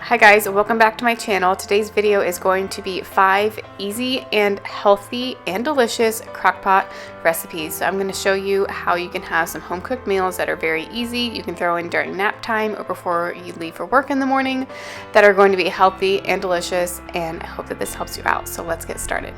Hi guys, welcome back to my channel. Today's video is going to be 5 easy and healthy and delicious crockpot recipes. So I'm going to show you how you can have some home cooked meals that are very easy. You can throw in during nap time or before you leave for work in the morning that are going to be healthy and delicious, and I hope that this helps you out. So let's get started.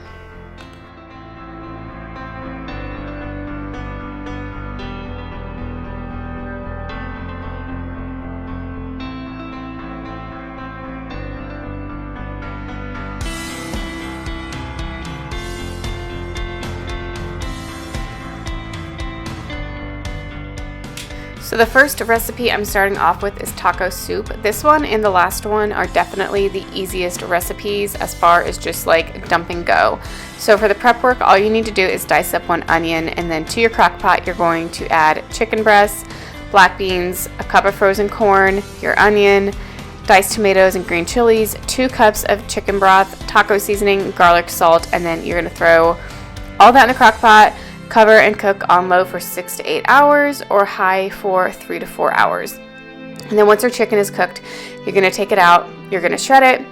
So the first recipe I'm starting off with is taco soup. This one and the last one are definitely the easiest recipes as far as just like dump and go. So for the prep work, all you need to do is dice up 1 onion, and then to your crock pot you're going to add chicken breasts, black beans, a cup of frozen corn, your onion, diced tomatoes and green chilies, 2 cups of chicken broth, taco seasoning, garlic, salt, and then you're going to throw all that in the crock pot. Cover and cook on low for 6 to 8 hours or high for 3 to 4 hours. And then once your chicken is cooked, you're going to take it out, you're going to shred it,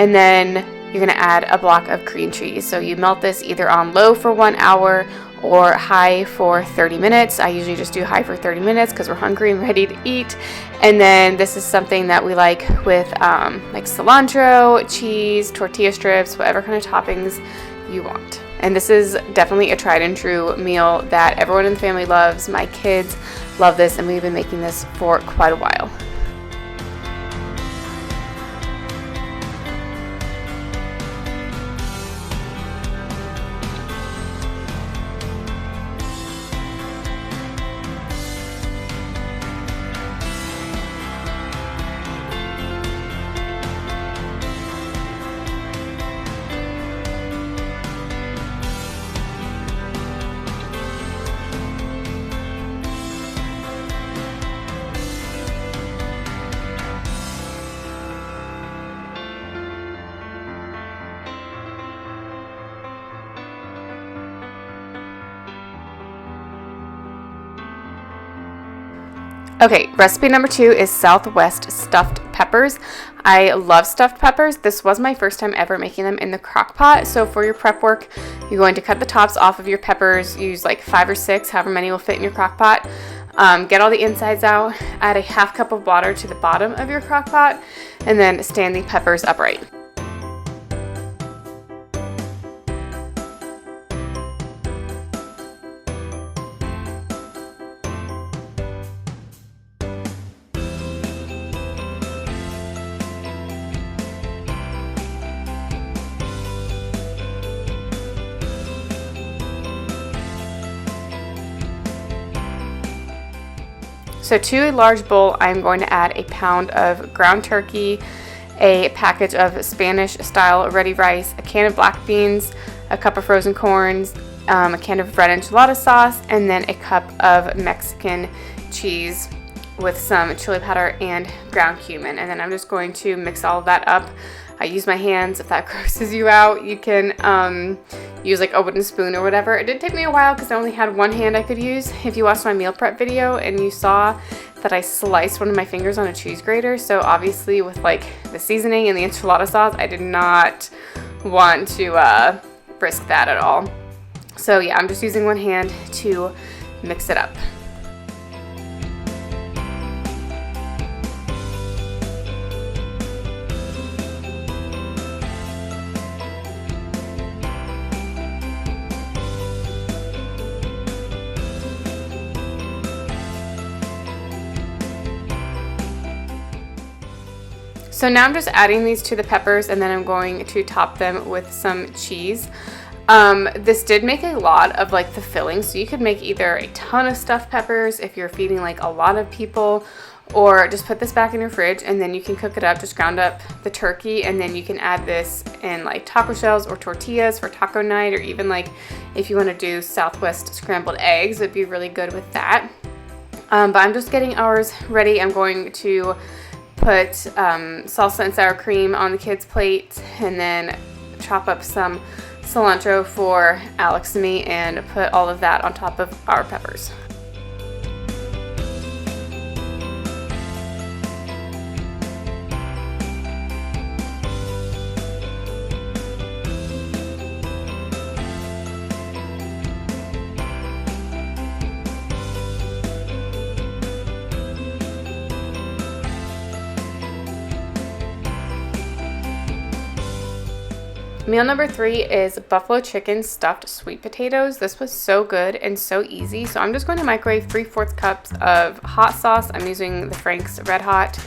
and then you're going to add a block of cream cheese. So you melt this either on low for 1 hour or high for 30 minutes. I usually just do high for 30 minutes because we're hungry and ready to eat. And then this is something that we like with like cilantro, cheese, tortilla strips, whatever kind of toppings you want. And this is definitely a tried and true meal that everyone in the family loves. My kids love this, and we've been making this for quite a while. Okay, recipe number 2 is Southwest stuffed peppers. I love stuffed peppers. This was my first time ever making them in the crock pot. So for your prep work, you're going to cut the tops off of your peppers. Use like 5 or 6, however many will fit in your crock pot. Get all the insides out. Add a half cup of water to the bottom of your crock pot, and then stand the peppers upright. So to a large bowl, I'm going to add a pound of ground turkey, a package of Spanish style ready rice, a can of black beans, a cup of frozen corns, a can of red enchilada sauce, and then a cup of Mexican cheese with some chili powder and ground cumin. And then I'm just going to mix all of that up. I use my hands. If that grosses you out, you can use like a wooden spoon or whatever. It did take me a while because I only had one hand I could use. If you watched my meal prep video and you saw that I sliced one of my fingers on a cheese grater, so obviously with like the seasoning and the enchilada sauce, I did not want to risk that at all. So yeah, I'm just using one hand to mix it up. So now I'm just adding these to the peppers, and then I'm going to top them with some cheese. This did make a lot of like the filling, so you could make either a ton of stuffed peppers if you're feeding like a lot of people, or just put this back in your fridge and then you can cook it up. Just ground up the turkey, and then you can add this in like taco shells or tortillas for taco night, or even like if you want to do Southwest scrambled eggs, it'd be really good with that. But I'm just getting ours ready. I'm going to put salsa and sour cream on the kids' plate, and then chop up some cilantro for Alex and me, and put all of that on top of our peppers. Meal number 3 is buffalo chicken stuffed sweet potatoes. This was so good and so easy. So I'm just going to microwave 3/4 cups of hot sauce. I'm using the Frank's Red Hot.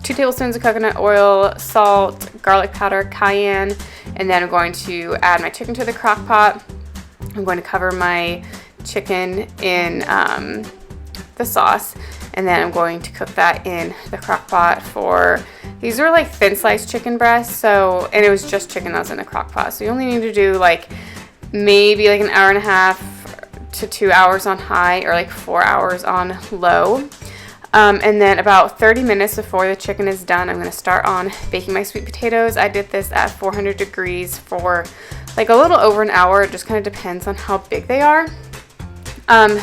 2 tablespoons of coconut oil, salt, garlic powder, cayenne, and then I'm going to add my chicken to the crock pot. I'm going to cover my chicken in the sauce, and then I'm going to cook that in the crock pot for, these are like thin sliced chicken breasts, so, and it was just chicken that was in the crock pot, so you only need to do like maybe like an hour and a half to 2 hours on high, or like 4 hours on low. And then about 30 minutes before the chicken is done, I'm going to start on baking my sweet potatoes. I did this at 400 degrees for like a little over an hour. It just kind of depends on how big they are.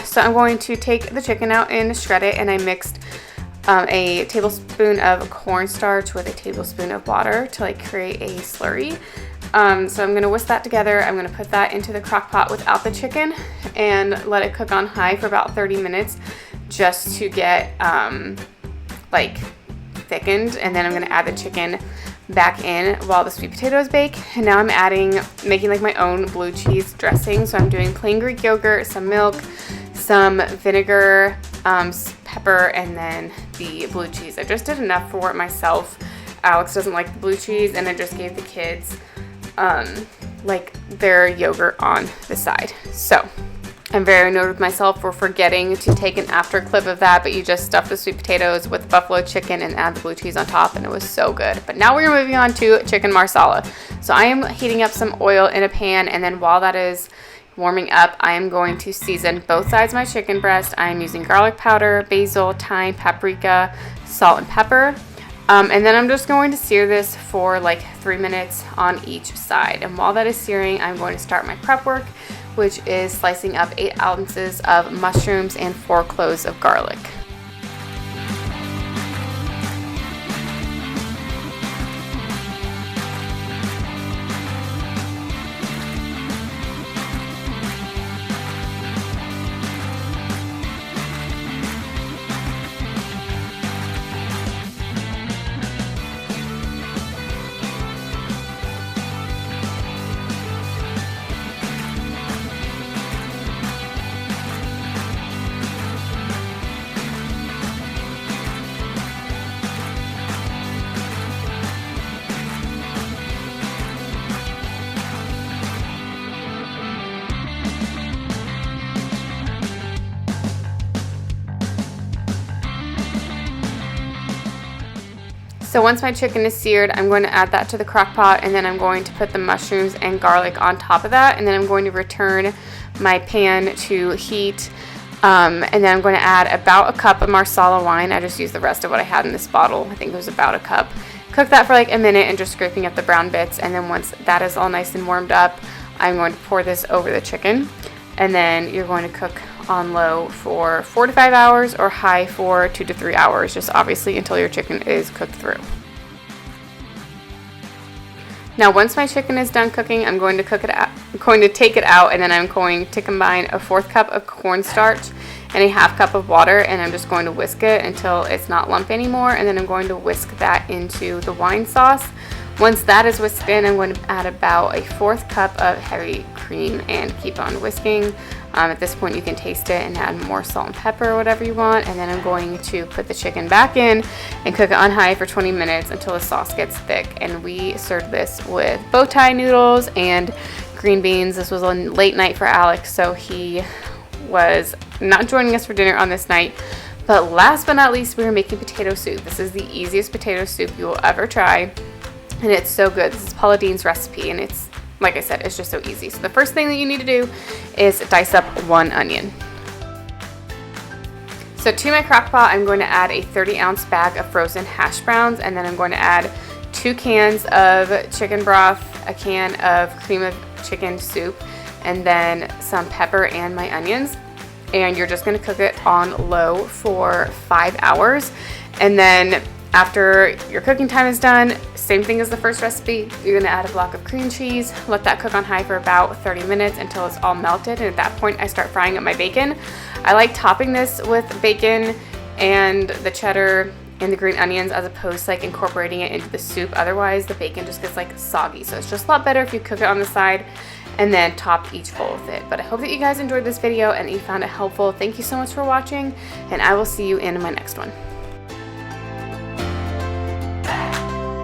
So I'm going to take the chicken out and shred it, and I mixed a tablespoon of cornstarch with a tablespoon of water to like create a slurry. So I'm going to whisk that together. I'm going to put that into the crock pot without the chicken and let it cook on high for about 30 minutes just to get like thickened, and then I'm going to add the chicken back in while the sweet potatoes bake. And now I'm making like my own blue cheese dressing. So I'm doing plain Greek yogurt, some milk, some vinegar, pepper, and then the blue cheese. I just did enough for myself. Alex doesn't like the blue cheese, and I just gave the kids like their yogurt on the side. So I'm very annoyed with myself for forgetting to take an after clip of that, but you just stuff the sweet potatoes with buffalo chicken and add the blue cheese on top, and it was so good. But now we're moving on to chicken marsala. So I am heating up some oil in a pan, and then while that is warming up, I am going to season both sides of my chicken breast. I am using garlic powder, basil, thyme, paprika, salt, and pepper. And then I'm just going to sear this for like 3 minutes on each side. And while that is searing, I'm going to start my prep work, which is slicing up 8 ounces of mushrooms and 4 cloves of garlic. So once my chicken is seared, I'm going to add that to the crock pot, and then I'm going to put the mushrooms and garlic on top of that, and then I'm going to return my pan to heat, and then I'm going to add about a cup of marsala wine. I just used the rest of what I had in this bottle. I think it was about a cup. Cook that for like a minute and just scraping up the brown bits, and then once that is all nice and warmed up, I'm going to pour this over the chicken, and then you're going to cook on low for 4 to 5 hours or high for 2 to 3 hours, just obviously until your chicken is cooked through. Now once my chicken is done cooking, I'm going to take it out, and then I'm going to combine a 1/4 cup of cornstarch and a 1/2 cup of water, and I'm just going to whisk it until it's not lumpy anymore, and then I'm going to whisk that into the wine sauce. Once that is whisked in, I'm going to add about a 1/4 cup of heavy cream and keep on whisking. At this point you can taste it and add more salt and pepper or whatever you want, and then I'm going to put the chicken back in and cook it on high for 20 minutes until the sauce gets thick. And we served this with bow tie noodles and green beans. This was a late night for Alex, so he was not joining us for dinner on this night. But last but not least, we were making potato soup. This is the easiest potato soup you will ever try, and it's so good. This is Paula Deen's recipe, and it's, like I said, it's just so easy. So the first thing that you need to do is dice up 1 onion. So to my crock pot, I'm going to add a 30-ounce bag of frozen hash browns, and then I'm going to add 2 cans of chicken broth, a can of cream of chicken soup, and then some pepper and my onions. And you're just going to cook it on low for 5 hours. And then after your cooking time is done, same thing as the first recipe, you're going to add a block of cream cheese, let that cook on high for about 30 minutes until it's all melted, and at that point I start frying up my bacon. I like topping this with bacon and the cheddar and the green onions as opposed to like incorporating it into the soup. Otherwise the bacon just gets like soggy. So it's just a lot better if you cook it on the side and then top each bowl with it. But I hope that you guys enjoyed this video and you found it helpful. Thank you so much for watching, and I will see you in my next one.